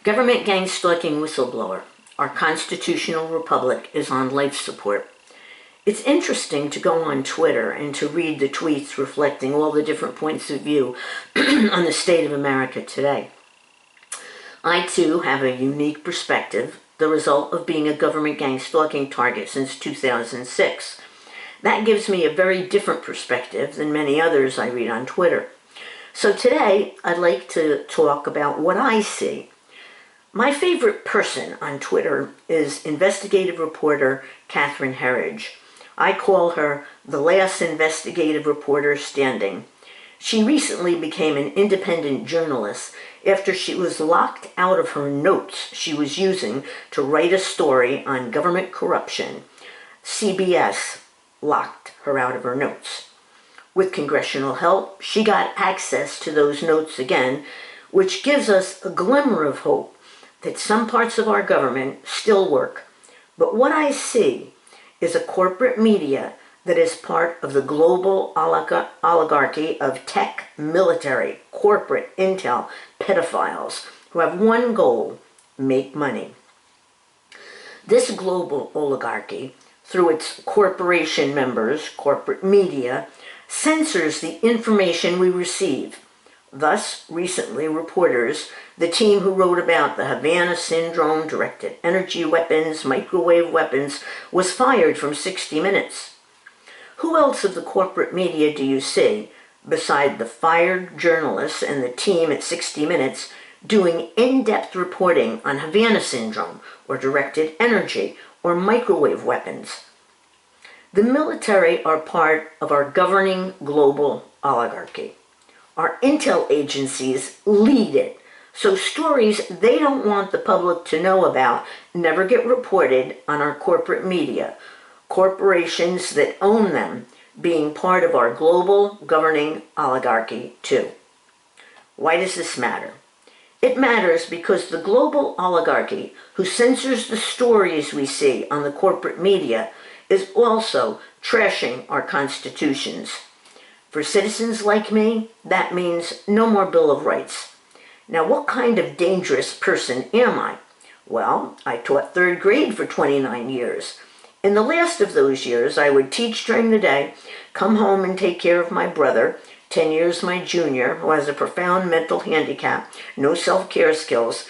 Government gang stalking whistleblower. Our constitutional republic is on life support. It's interesting to go on Twitter and to read the tweets reflecting all the different points of view on the state of America today. I, too, have a unique perspective, the result of being a government gang stalking target since 2006. That gives me a very different perspective than many others I read on Twitter. So today, I'd like to talk about what I see. My favorite person on Twitter is investigative reporter Catherine Herridge. I call her the last investigative reporter standing. She recently became an independent journalist after she was locked out of her notes she was using to write a story on government corruption. CBS locked her out of her notes. With congressional help, she got access to those notes again, which gives us a glimmer of hope that some parts of our government still work. But what I see is a corporate media that is part of the global oligarchy of tech, military, corporate, intel, pedophiles who have one goal: make money. This global oligarchy, through its corporation members, corporate media, censors the information we receive. Thus, recently, reporters, the team who wrote about the Havana Syndrome, directed energy weapons, microwave weapons, was fired from 60 Minutes. Who else of the corporate media do you see, beside the fired journalists and the team at 60 Minutes, doing in-depth reporting on Havana Syndrome, or directed energy, or microwave weapons? The military are part of our governing global oligarchy. Our intel agencies lead it, so stories they don't want the public to know about never get reported on our corporate media, corporations that own them being part of our global governing oligarchy too. Why does this matter? It matters because the global oligarchy, who censors the stories we see on the corporate media, is also trashing our constitutions. For citizens like me, that means no more Bill of Rights. Now, what kind of dangerous person am I? Well, I taught third grade for 29 years. In the last of those years, I would teach during the day, come home and take care of my brother, 10 years my junior, who has a profound mental handicap, no self-care skills,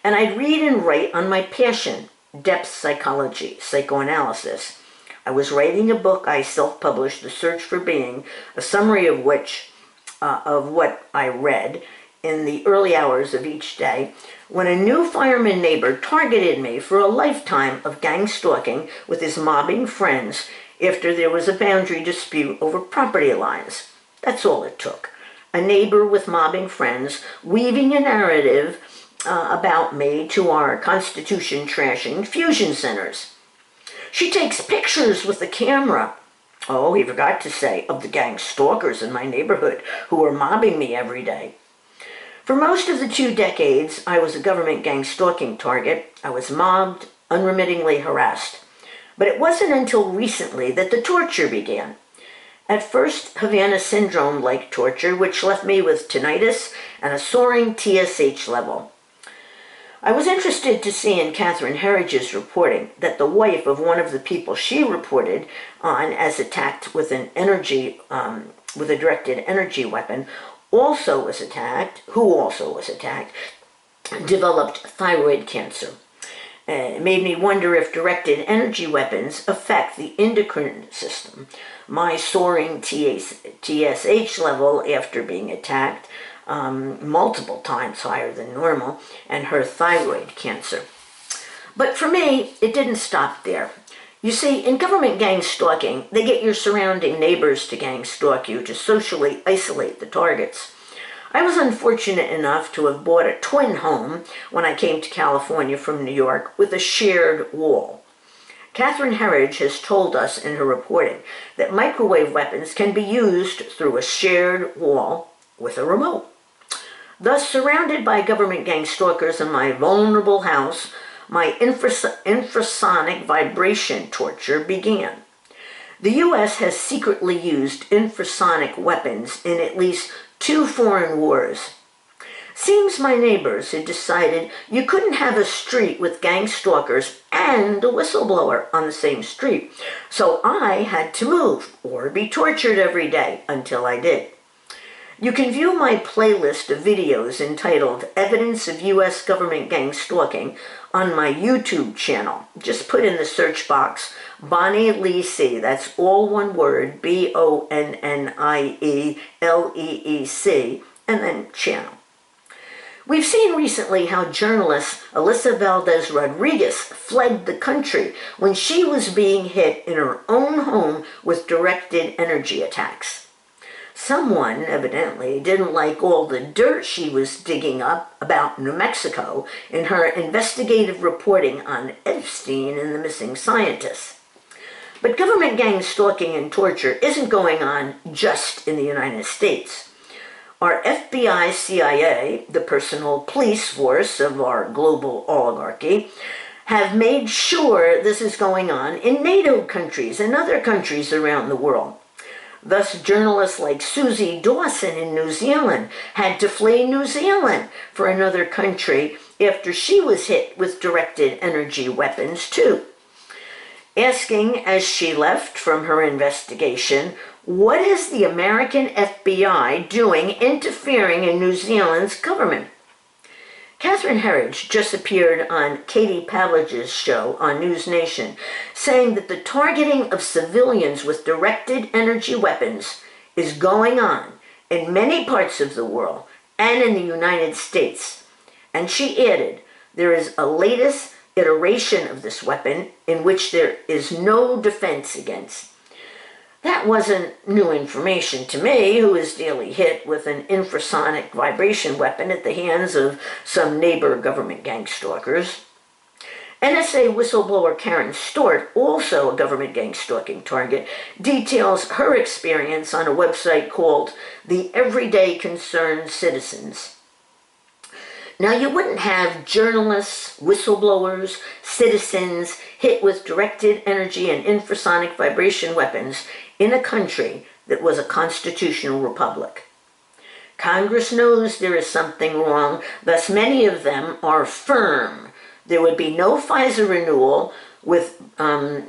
and I'd read and write on my passion, depth psychology, psychoanalysis. I was writing a book I self-published, The Search for Being, a summary of which, of what I read in the early hours of each day, when a new fireman neighbor targeted me for a lifetime of gang stalking with his mobbing friends after there was a boundary dispute over property lines. That's all it took. A neighbor with mobbing friends weaving a narrative about me to our Constitution trashing fusion centers. She takes pictures with the camera. Oh, he forgot to say, of the gang stalkers in my neighborhood who were mobbing me every day. For most of the 2 decades I was a government gang stalking target, I was mobbed, unremittingly harassed. But it wasn't until recently that the torture began. At first, Havana Syndrome-like torture, which left me with tinnitus and a soaring TSH level. I was interested to see in Catherine Herridge's reporting that the wife of one of the people she reported on as attacked with an with a directed energy weapon, who also was attacked, developed thyroid cancer. It made me wonder if directed energy weapons affect the endocrine system. My soaring TSH level after being attacked, multiple times higher than normal, and her thyroid cancer. But for me, it didn't stop there. You see, in government gang stalking, they get your surrounding neighbors to gang stalk you to socially isolate the targets. I was unfortunate enough to have bought a twin home when I came to California from New York with a shared wall. Catherine Herridge has told us in her reporting that microwave weapons can be used through a shared wall with a remote. Thus, surrounded by government gang stalkers in my vulnerable house, my infrasonic vibration torture began. The U.S. has secretly used infrasonic weapons in at least 2 foreign wars. Seems my neighbors had decided you couldn't have a street with gang stalkers and a whistleblower on the same street, so I had to move or be tortured every day until I did. You can view my playlist of videos entitled Evidence of U.S. Government Gang Stalking on my YouTube channel. Just put in the search box Bonnie Lee C. That's all one word, BONNIELEEC, and then channel. We've seen recently how journalist Alyssa Valdez Rodriguez fled the country when she was being hit in her own home with directed energy attacks. Someone, evidently, didn't like all the dirt she was digging up about New Mexico in her investigative reporting on Epstein and the missing scientists. But government gang stalking and torture isn't going on just in the United States. Our FBI, CIA, the personal police force of our global oligarchy, have made sure this is going on in NATO countries and other countries around the world. Thus, journalists like Susie Dawson in New Zealand had to flee New Zealand for another country after she was hit with directed energy weapons too. Asking as she left from her investigation, what is the American FBI doing interfering in New Zealand's government? Catherine Herridge just appeared on Katie Pavlage's show on News Nation, saying that the targeting of civilians with directed energy weapons is going on in many parts of the world and in the United States. And she added, there is a latest iteration of this weapon in which there is no defense against. That wasn't new information to me, who is daily hit with an infrasonic vibration weapon at the hands of some neighbor government gang stalkers. NSA whistleblower Karen Stewart, also a government gang stalking target, details her experience on a website called The Everyday Concerned Citizens. Now, you wouldn't have journalists, whistleblowers, citizens hit with directed energy and infrasonic vibration weapons in a country that was a constitutional republic. Congress knows there is something wrong, thus many of them are firm. There would be no FISA renewal with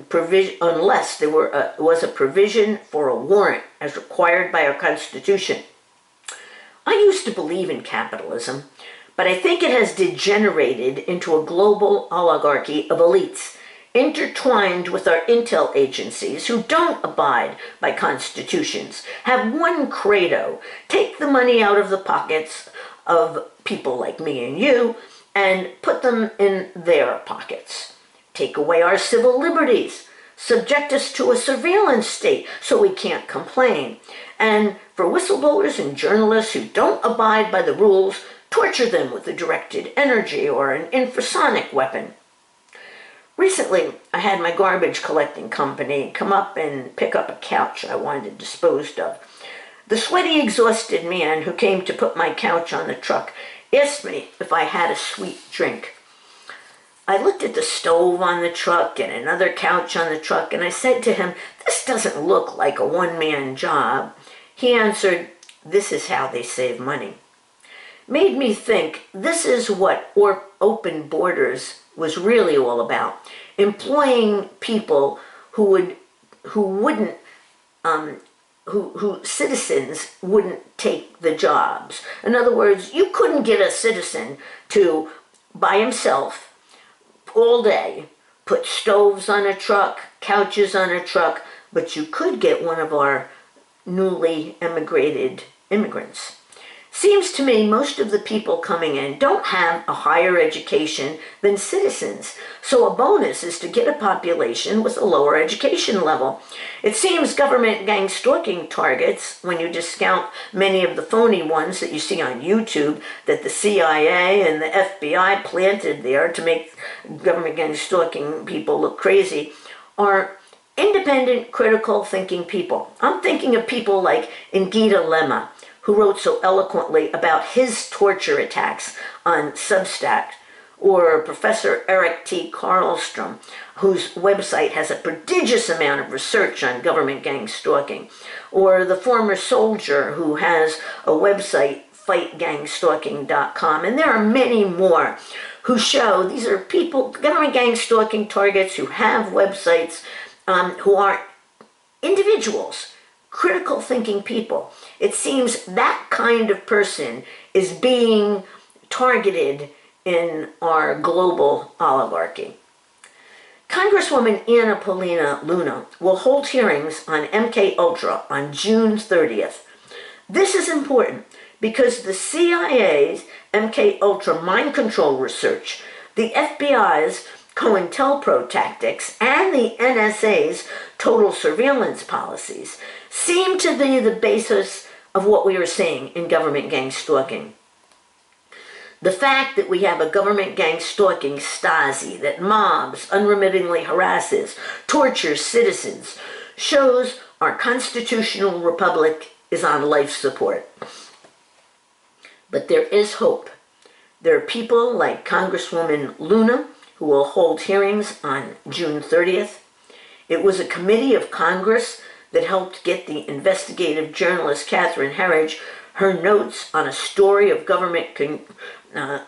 provision unless there was a provision for a warrant as required by our Constitution. I used to believe in capitalism, but I think it has degenerated into a global oligarchy of elites, intertwined with our intel agencies who don't abide by constitutions, have one credo: take the money out of the pockets of people like me and you and put them in their pockets. Take away our civil liberties, subject us to a surveillance state so we can't complain, and for whistleblowers and journalists who don't abide by the rules, torture them with a directed energy or an infrasonic weapon. Recently, I had my garbage collecting company come up and pick up a couch I wanted disposed of. The sweaty, exhausted man who came to put my couch on the truck asked me if I had a sweet drink. I looked at the stove on the truck and another couch on the truck, and I said to him, "This doesn't look like a one-man job." He answered, "This is how they save money." Made me think this is what open borders was really all about: employing people who citizens wouldn't take the jobs. In other words, you couldn't get a citizen to, by himself, all day, put stoves on a truck, couches on a truck, but you could get one of our newly immigrated immigrants. Seems to me most of the people coming in don't have a higher education than citizens, so a bonus is to get a population with a lower education level. It seems government gang stalking targets, when you discount many of the phony ones that you see on YouTube that the CIA and the FBI planted there to make government gang stalking people look crazy, are independent, critical thinking people. I'm thinking of people like Ngita Lema, who wrote so eloquently about his torture attacks on Substack, or Professor Eric T. Carlstrom, whose website has a prodigious amount of research on government gang stalking, or the former soldier who has a website fightgangstalking.com, and there are many more who show these are people, government gang stalking targets who have websites, who are individuals, critical thinking people. It seems that kind of person is being targeted in our global oligarchy. Congresswoman Anna Paulina Luna will hold hearings on MK Ultra on June 30th. This is important because the CIA's MK Ultra mind control research, the FBI's COINTELPRO tactics, and the NSA's total surveillance policies seem to be the basis of what we are seeing in government gang stalking. The fact that we have a government gang stalking Stasi that mobs, unremittingly harasses, tortures citizens, shows our constitutional republic is on life support. But there is hope. There are people like Congresswoman Luna who will hold hearings on June 30th. It was a committee of Congress that helped get the investigative journalist Catherine Herridge her notes on a story of government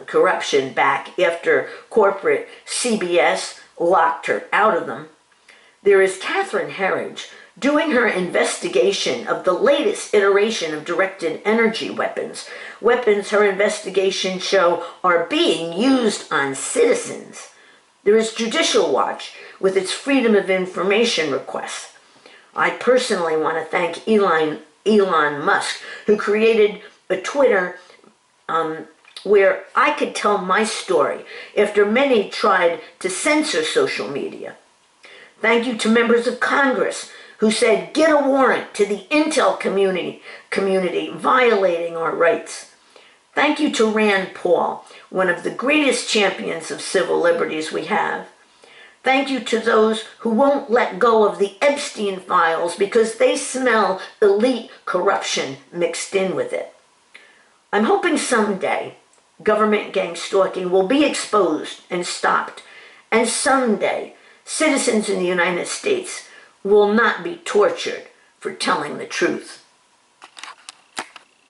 corruption back after corporate CBS locked her out of them. There is Catherine Herridge doing her investigation of the latest iteration of directed energy weapons. Weapons her investigation show are being used on citizens. There is Judicial Watch with its Freedom of Information requests. I personally want to thank Elon Musk, who created a Twitter where I could tell my story after many tried to censor social media. Thank you to members of Congress who said, get a warrant to the intel community violating our rights. Thank you to Rand Paul, one of the greatest champions of civil liberties we have. Thank you to those who won't let go of the Epstein files because they smell elite corruption mixed in with it. I'm hoping someday government gang stalking will be exposed and stopped, and someday citizens in the United States will not be tortured for telling the truth.